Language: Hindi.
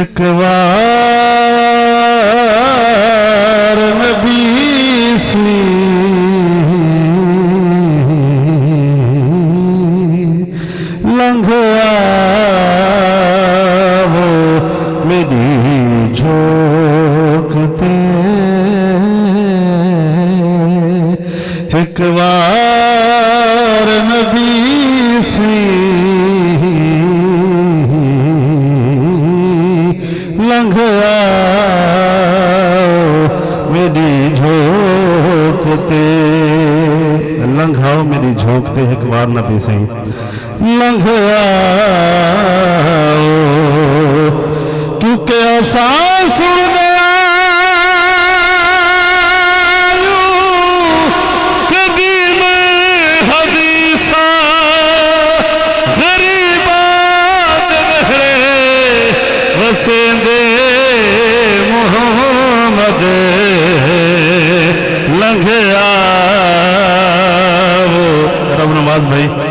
एक बार नबी सी लंघ वो मेरी झोंकते एक बार नबी सी लंघ मेरी झोंकते लंघाओ मेरी झोंकते एक बार नबी सही लंघ क्योंकि आसान सुन गया कभी मैं हदीसा गरीबात वसेंदे मोहम्मद लंघ आओ। रब नवाज भाई